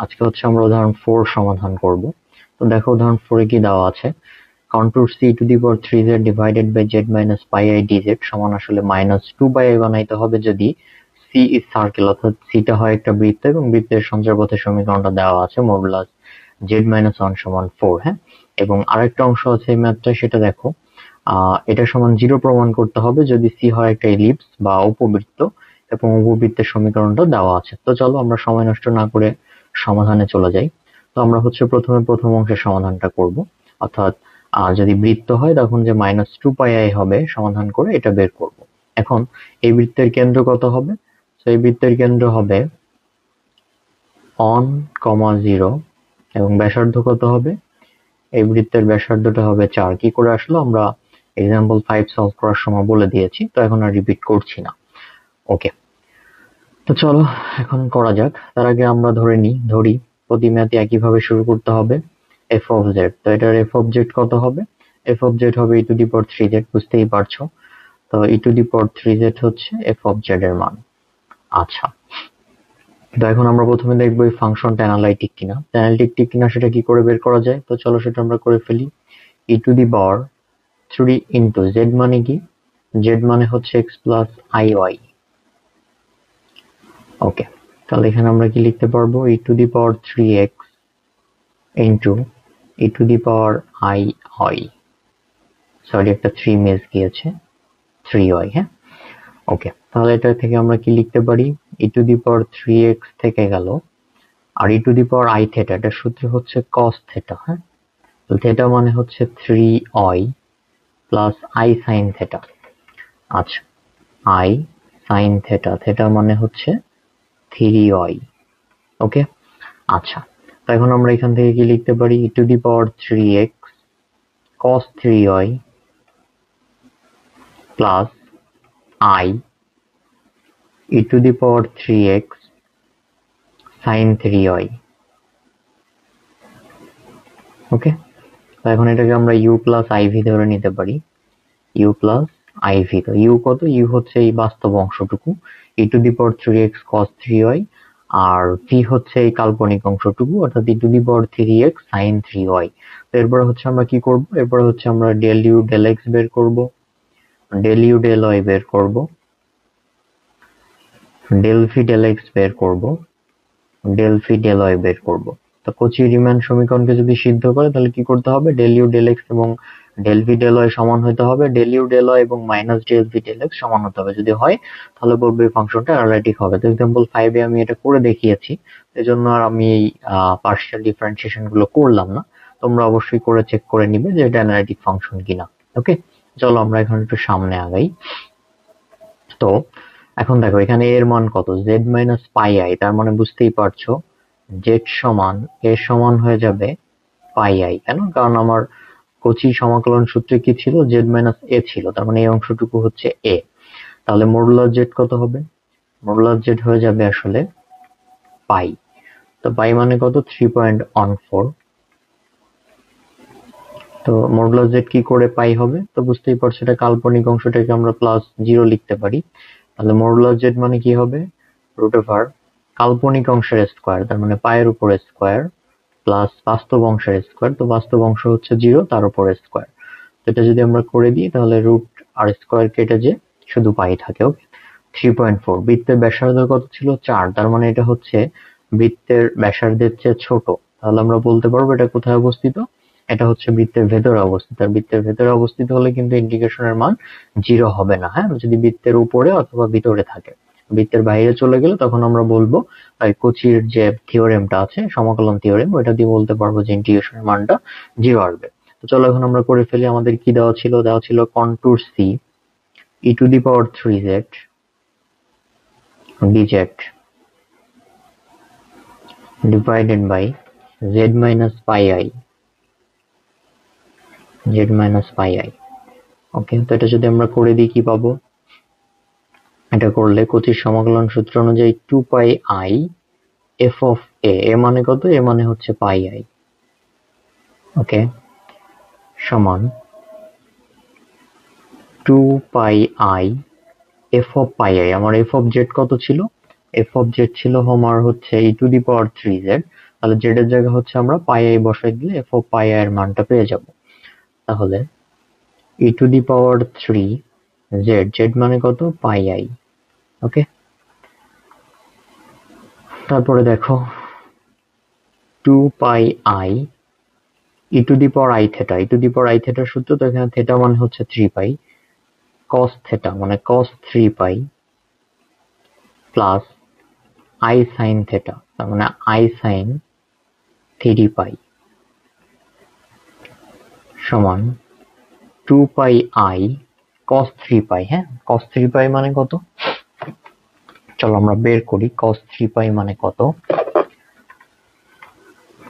আজকে হচ্ছে আমরা উদাহরণ 4 সমাধান করব। তো দেখো উদাহরণ 4 এ কি দেওয়া আছে, contour c to the power 3z divided by z minus pi I dz সমান আসলে -2 পাই আই বানাইতে হবে যদি c ইজ সার্কেল, অর্থাৎ c টা হয় একটা বৃত্ত এবং বৃত্তের সঞ্চারপথের সমীকরণটা দেওয়া আছে মডুলাস z মাইনাস 1 সমান 4। হ্যাঁ, এবং আরেকটা অংশ আছে এই ম্যাথটা, সেটা দেখো এটা সমান 0 প্রমাণ করতে হবে যদি c হয় একটা এলিপস বা উপবৃত্ত এবং উপবৃত্তের সমীকরণটা দেওয়া আছে। তো চলো আমরা সময় নষ্ট না করে সমাধানে চলে যাই। তো আমরা হচ্ছে প্রথমে প্রথম অংশের সমাধানটা করব, অর্থাৎ যদি বৃত্ত হয় তখন যে -2 পাই আই হবে সমাধান করে এটা বের করব। এখন এই বৃত্তের কেন্দ্র কত হবে? তো এই বৃত্তের কেন্দ্র হবে 1, 0 এবং ব্যাসার্ধ কত হবে? এই বৃত্তের ব্যাসার্ধটা হবে 4। কি করে আসলো আমরা এক্সাম্পল 5 সলভ করার সময় বলে দিয়েছি, তো এখন আর রিপিট করছি না। ওকে, তো চলো এখন করা যাক। তার আগে আমরা ধরি প্রতি ম্যাথে একইভাবে শুরু করতে হবে f of z। তো এটার f of z কত হবে? f of z হবে e to the power 3z, বুঝতেই পারছো। তো e to the power 3z হচ্ছে f of z এর মান। আচ্ছা, তো এখন আমরা প্রথমে দেখবো এই ফাংশনটা অ্যানালাইটিক কিনা সেটা কি করে বের করা যায়। তো চলো সেটা আমরা করে ফেলি। e to the power 3 into z মানে কি? z মানে হচ্ছে x প্লাস iy। ওকে, তাহলে এখানে আমরা কি লিখতে পারবো? e to the power 3x into e to the power iy, sorry একটা 3 মিস গিয়েছে, 3y। হ্যাঁ, ওকে, তাহলে এটা থেকে আমরা কি লিখতে পারি? e to the power 3x থেকে গেল, আর e to the power i theta, এটা সূত্র হচ্ছে cos থেটা। হ্যাঁ, তো থেটা মানে হচ্ছে 3y plus i sin theta. আচ্ছা, i sin থেটা, থেটা মানে হচ্ছে 3y। ওকে, আচ্ছা, তো এখন আমরা এখান থেকে কি লিখতে পারি? e to the power 3x cos 3y plus i e to the power 3x sin 3y। ওকে, তো এখন এটাকে আমরা u প্লাস iv ধরে নিতে পারি, u প্লাস iv। তো u কত? u হচ্ছে এই বাস্তব অংশটুকু e to the power 3x cos 3y, আর v হচ্ছে এই কাল্পনিক অংশটুকু অর্থাৎ e to the power 3x sin 3y। তো এরপর হচ্ছে আমরা কি করব? এরপর হচ্ছে আমরা del u del x বের করব, del u del y বের করব, del v del x বের করব, del v del y বের করব। তো কচি রিমান সমীকরণকে যদি সিদ্ধ করে তাহলে কি করতে হবে? del u del x এবং del v del y সমান হতে হবে del u del y এবং minus del v del x সমান হতে হবে। যদি হয় তাহলে বলবো এই ফাংশনটা অ্যানালাইটিক হবে। তো এক্সাম্পল 5 এ আমি এটা করে দেখিয়েছি, এজন্য আর আমি এই পার্শিয়াল ডিফারেন্সিয়েশন গুলো করলাম না। তোমরা অবশ্যই করে চেক করে নিবে যে এটা অ্যানালাইটিক ফাংশন কিনা। ওকে, চলো আমরা এখন একটু সামনে আগাই। তো এখন দেখো এখানে এর মান কত? z মাইনাস পাই আই, তার মানে বুঝতেই পারছো z সমান এর সমান হয়ে যাবে পাই আই। কেন? কারণ আমার কচি সমাকলন সূত্রে কি ছিল? z মাইনাস a ছিল, তার মানে এই অংশটুকু হচ্ছে a। তাহলে মডুলাস z কত হবে? মডুলাস z হয়ে যাবে আসলে পাই। তো পাই মানে কত? 3.14। তো মডুলাস z কি করে পাই হবে? তো বুঝতেই পারছো এটা কাল্পনিক অংশটাকে আমরা প্লাস 0 লিখতে পারি। তাহলে মডুলাস z মানে কি হবে? রুট ওভার কাল্পনিক অংশের স্কয়ার, তার মানে পায়ের উপর স্কয়ার প্লাস বাস্তব অংশের স্কয়ার। তো বাস্তব অংশ হচ্ছে 0, তার উপর স্কয়ার। তো এটা যদি আমরা করে দিই তাহলে রুট আর স্কয়ার কেটে যে শুধু পাই থাকে। ওকে, 3.4। বৃত্তের ব্যাসার্ধ কত ছিল? 4, তার মানে এটা হচ্ছে বৃত্তের ব্যাসার্ধের চেয়ে ছোট। তাহলে আমরা বলতে পারবো এটা কোথায় অবস্থিত? এটা হচ্ছে বৃত্তের ভেতরে অবস্থিত। আর বৃত্তের ভেতরে অবস্থিত হলে কিন্তু ইন্টিগ্রেশনের মান 0 হবে না। হ্যাঁ, যদি বৃত্তের উপরে অথবা ভিতরে থাকে। বৃত্তের বাইরে চলে গেলে তখন আমরা বলবো কচির যে থিওরেমটা আছে, সমাকলন থিওরেম, ওইটা দিয়ে বলতে পারবো যে ইন্টিগ্রেশনের মানটা 0 আসবে। তো চলো এখন আমরা করে ফেলি। আমাদের কি দেওয়া ছিল? দেওয়া ছিল contour c e to the power 3z dz divided by z minus pi i, z minus pi i। ওকে, তো এটা যদি আমরা করে দিই কি পাবো? এটা করলে কচির সমাকলন সূত্র অনুযায়ী 2 পাই i f of a, এ মানে কত? এ মানে হচ্ছে পাই i। ওকে, সমান 2 পাই i f of pi i। আমার f of z কত ছিল? f of z ছিল আমার হচ্ছে e to the power 3z, তাহলে জেড এর জায়গা হচ্ছে আমরা পাই আই বসাই দিলে এফ অফ পাই আই এর মানটা পেয়ে যাব। তাহলে e to the power 3 z, z মানে কত, পাই আই। ওকে, তারপরে দেখো 2 pi i e to the power i theta, e to the power i থেটার সূত্র, তো এখানে থেটা মানে হচ্ছে 3 পাই, cos থেটা মানে cos 3 pi plus i sine theta, তার মানে আই সাইন 3 পাই সমান 2 পাই আই cos 3 পাই। হ্যাঁ, cos 3 পাই মানে কত, চলো আমরা বের করি। cos 3 পাই মানে কত,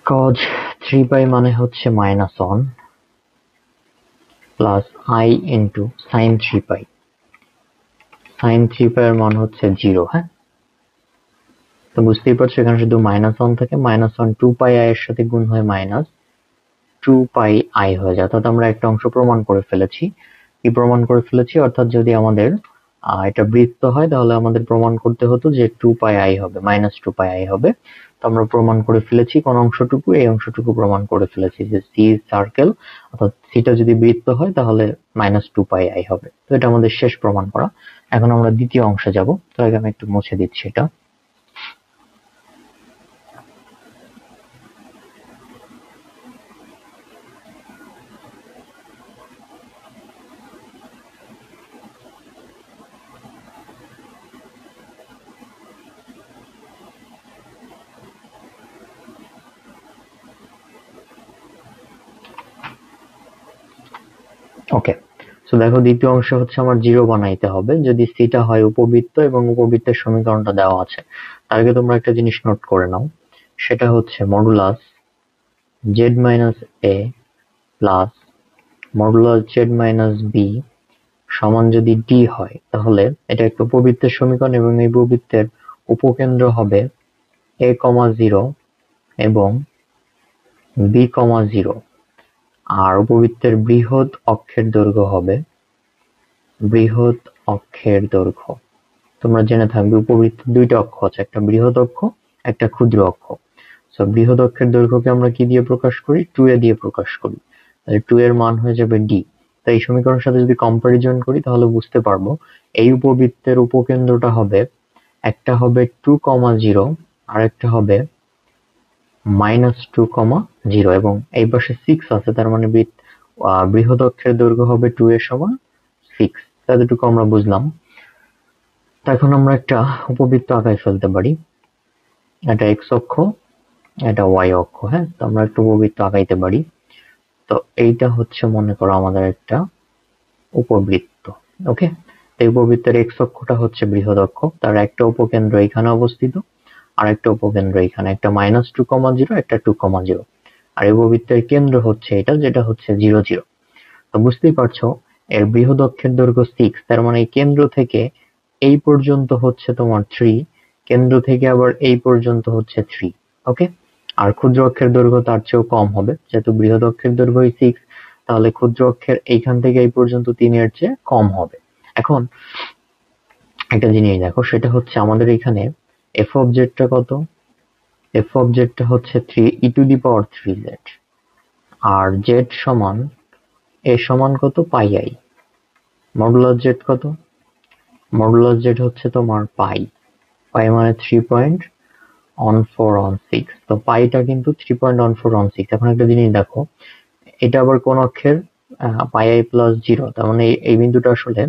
cos 3 পাই মানে হচ্ছে -1 plus i into sin 3 pi, sin 3 পাই এর মান হচ্ছে 0। হ্যাঁ, তো বুঝতেই পারছো এখানে শুধু -1 থাকে, -1 2 পাই i এর সাথে গুণ হয়ে -2 পাই i হয়ে যায়। অর্থাৎ আমরা একটা অংশ প্রমাণ করে ফেলেছি। কি প্রমাণ করে ফেলেছি, অর্থাৎ যদি আমাদের এটা বৃত্ত হয় তাহলে আমাদের প্রমাণ করতে হতো যে 2 পাই i হবে, -2 পাই i হবে। তো আমরা প্রমাণ করে ফেলেছি কোন অংশটুকু, এই অংশটুকু প্রমাণ করে ফেলেছি যে সি সার্কেল, অর্থাৎ সিটা যদি বৃত্ত হয় তাহলে -2 পাই i হবে। তো এটা আমাদের শেষ প্রমাণ করা। এখন আমরা দ্বিতীয় অংশে যাব। তো আগে আমি একটু মুছে দিচ্ছি এটা। ওকে, সো দেখো দ্বিতীয় অংশ হচ্ছে আমার 0 বানাইতে হবে যদি সিটা হয় উপবৃত্ত এবং উপবৃত্তের সমীকরণটা দেওয়া আছে। তার আগে তোমরা একটা জিনিস নোট করে নাও, সেটা হচ্ছে modulus z minus a plus modulus z minus b সমান যদি ডি হয় তাহলে এটা একটা উপবৃত্তের সমীকরণ এবং এই উপবৃত্তের উপকেন্দ্র হবে a, 0 এবং b, 0 আর উপবৃত্তের বৃহৎ অক্ষের দৈর্ঘ্য হবে, বৃহৎ অক্ষের দৈর্ঘ্য তোমরা জেনে থাকবে উপবৃত্তের দুইটা অক্ষ আছে, একটা বৃহৎ অক্ষ, একটা ক্ষুদ্র অক্ষ। সো বৃহৎ অক্ষের দৈর্ঘ্যকে আমরা কি দিয়ে প্রকাশ করি, 2a দিয়ে প্রকাশ করি। তাহলে 2 এর মান হয়ে যাবে d। তাই এই সমীকরণের সাথে যদি কম্পারিজন করি তাহলে বুঝতে পারবো এই উপবৃত্তের উপকেন্দ্রটা হবে, একটা হবে 2, 0 আর একটা হবে -2, 0 এবং এই পাশে 6 আছে, তার মানে বৃহৎ অক্ষের দৈর্ঘ্য হবে 2 এর সমান 6। এতটুকু আমরা বুঝলাম। এখন আমরা একটা উপবৃত্ত আঁকায় ফেলতে পারি, এটা x অক্ষ, এটা y অক্ষ। হ্যাঁ, তো আমরা একটা উপবৃত্ত আঁকাইতে পারি। তো এইটা হচ্ছে মনে করো আমাদের একটা উপবৃত্ত। ওকে, এই উপবৃত্তের x অক্ষটা হচ্ছে বৃহৎ অক্ষ, তার একটা উপকেন্দ্র এখানে অবস্থিত আর একটা উপকেন্দ্র এখানে, একটা -2, 0 একটা 2, 0 আর এই উপবৃত্তের কেন্দ্র হচ্ছে এটা, যেটা হচ্ছে 0, 0। তো বুঝতেই পারছো এর বৃহৎ অক্ষের দৈর্ঘ্য 6, তার মানে এই কেন্দ্র থেকে এই পর্যন্ত হচ্ছে তোমার 3, কেন্দ্র থেকে আবার এই পর্যন্ত হচ্ছে 3। ওকে, আর ক্ষুদ্র অক্ষের দৈর্ঘ্য তার চেয়েও কম হবে, যেহেতু বৃহৎ অক্ষের দৈর্ঘ্য 6 তাহলে ক্ষুদ্র অক্ষের এইখান থেকে এই পর্যন্ত 3 এর চেয়ে কম হবে। এখন একটা জিনিস দেখো, সেটা হচ্ছে আমাদের এখানে f অফ জেডটা কত, f অফ জেডটা হচ্ছে 3 e to the power 3z আর z সমান a সমান কত, পাই আই। মডুলাস জেড কত, মডুলাস জেড হচ্ছে তোমার পাই, পাই মানে 3.1416। তো পাইটা কিন্তু 3.1416। এখন একটা জিনিস দেখো, এটা আবার কোন অক্ষের, পাই আই প্লাস 0, তার মানে এই বিন্দুটা আসলে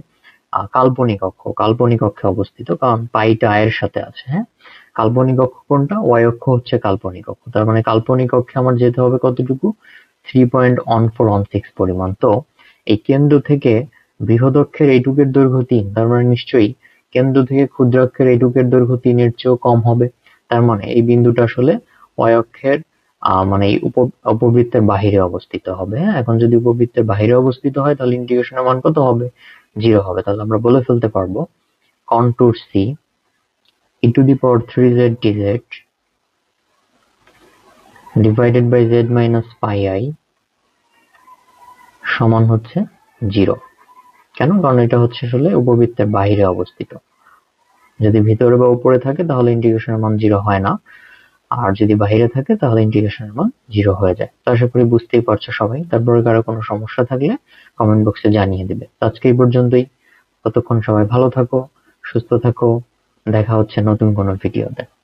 কাল্পনিক অক্ষ, কাল্পনিক অক্ষে অবস্থিত, কারণ পাইটা আয়ের সাথে আছে। হ্যাঁ, কাল্পনিক অক্ষ কোনটা, y অক্ষ হচ্ছে কাল্পনিক অক্ষ, তার মানে কাল্পনিক অক্ষে আমার যেতে হবে কতটুকু, 3.1416 পরিমাণ। তো এই কেন্দ্র থেকে বৃহৎ অক্ষের এইটুকের দৈর্ঘ্য 3, তার মানে নিশ্চয়ই কেন্দ্র থেকে ক্ষুদ্র অক্ষের এইটুকের দৈর্ঘ্য 3 এর চেয়েও কম হবে। তার মানে এই বিন্দুটা আসলে y অক্ষের মানে এই উপবৃত্তের বাহিরে অবস্থিত হবে। হ্যাঁ, এখন যদি উপবৃত্তের বাহিরে অবস্থিত হয় তাহলে ইন্টিগ্রেশনের মান কত হবে, 0 হবে। তাহলে আমরা বলে ফেলতে পারবো contour C e to the power 3z dz divided by z minus pi I সমান হচ্ছে 0। কেন, কারণ এটা হচ্ছে আসলে উপবৃত্তের বাইরে অবস্থিত, যদি ভিতরে বা উপরে থাকে তাহলে ইন্টিগ্রেশনের মান 0 হয় না। আর যদি বাইরে থাকে তাহলে ইন্টিগ্রেশনের মান 0 হয়ে যায়। তো আশা করি বুঝতেই পারছো সবাই। তারপরে কারো কোনো সমস্যা থাকলে কমেন্ট বক্সে জানিয়ে দিবে। তো আজকে এই পর্যন্তই। ততক্ষণ সবাই ভালো থাকো, সুস্থ থাকো। দেখা হচ্ছে নতুন কোনো ভিডিওতে।